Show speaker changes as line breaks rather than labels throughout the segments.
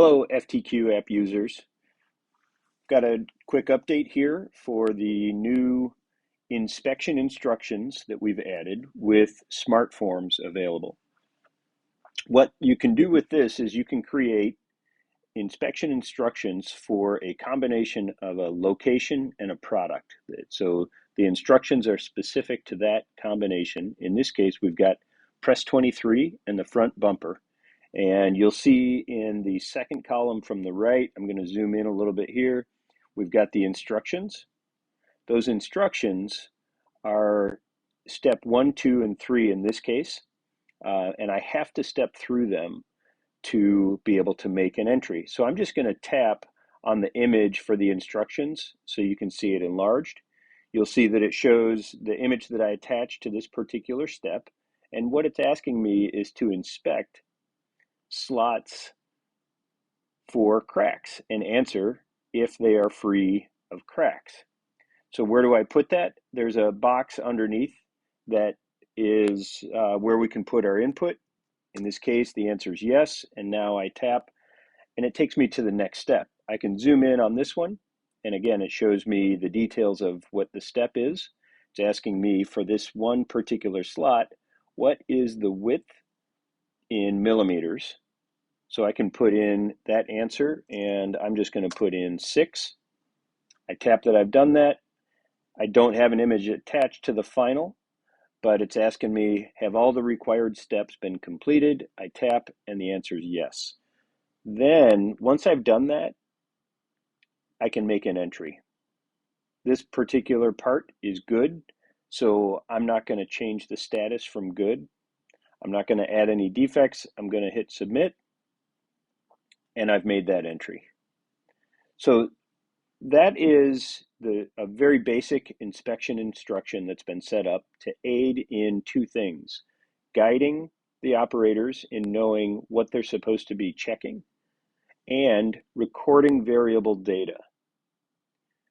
Hello, FTQ app users. Got a quick update here for the new inspection instructions that we've added with smart forms available. What you can do with this is you can create inspection instructions for a combination of a location and a product. So the instructions are specific to that combination. In this case, we've got press 23 and the front bumper. And you'll see in the second column from the right, I'm going to zoom in a little bit here. We've got the instructions. Those instructions are step 1, 2, and 3 in this case. And I have to step through them to be able to make an entry. So I'm just going to tap on the image for the instructions so you can see it enlarged. You'll see that it shows the image that I attached to this particular step. And what it's asking me is to inspect slots for cracks and answer if they are free of cracks. So where do I put that? There's a box underneath that is where we can put our input. In this case, the answer is yes, and now I tap, and it takes me to the next step. I can zoom in on this one, and again, it shows me the details of what the step is. It's asking me for this one particular slot, what is the width in millimeters? So I can put in that answer, and I'm just going to put in 6. I tap that I've done that. I don't have an image attached to the final, but it's asking me, have all the required steps been completed? I tap, and the answer is yes. Then, once I've done that, I can make an entry. This particular part is good, so I'm not going to change the status from good. I'm not going to add any defects. I'm going to hit submit, and I've made that entry. So that is a very basic inspection instruction that's been set up to aid in two things: guiding the operators in knowing what they're supposed to be checking and recording variable data.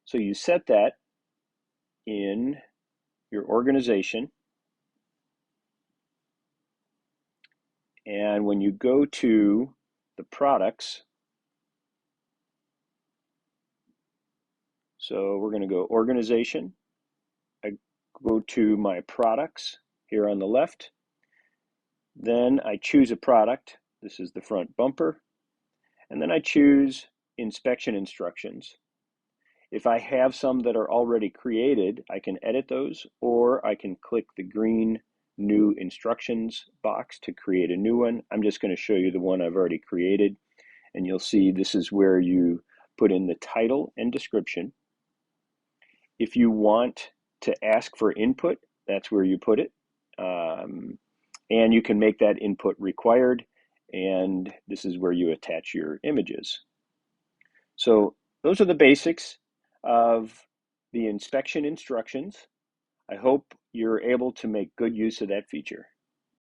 So you set that in your organization, and when you go to the products, so we're going to go organization, I go to my products here on the left, then I choose a product. This is the front bumper, and then I choose inspection instructions. If I have some that are already created, I can edit those, or I can click the green new instructions box to create a new one. I'm just going to show you the one I've already created, and you'll see this is where you put in the title and description. If you want to ask for input, that's where you put it. And you can make that input required, and this is where you attach your images. So those are the basics of the inspection instructions. I hope you're able to make good use of that feature.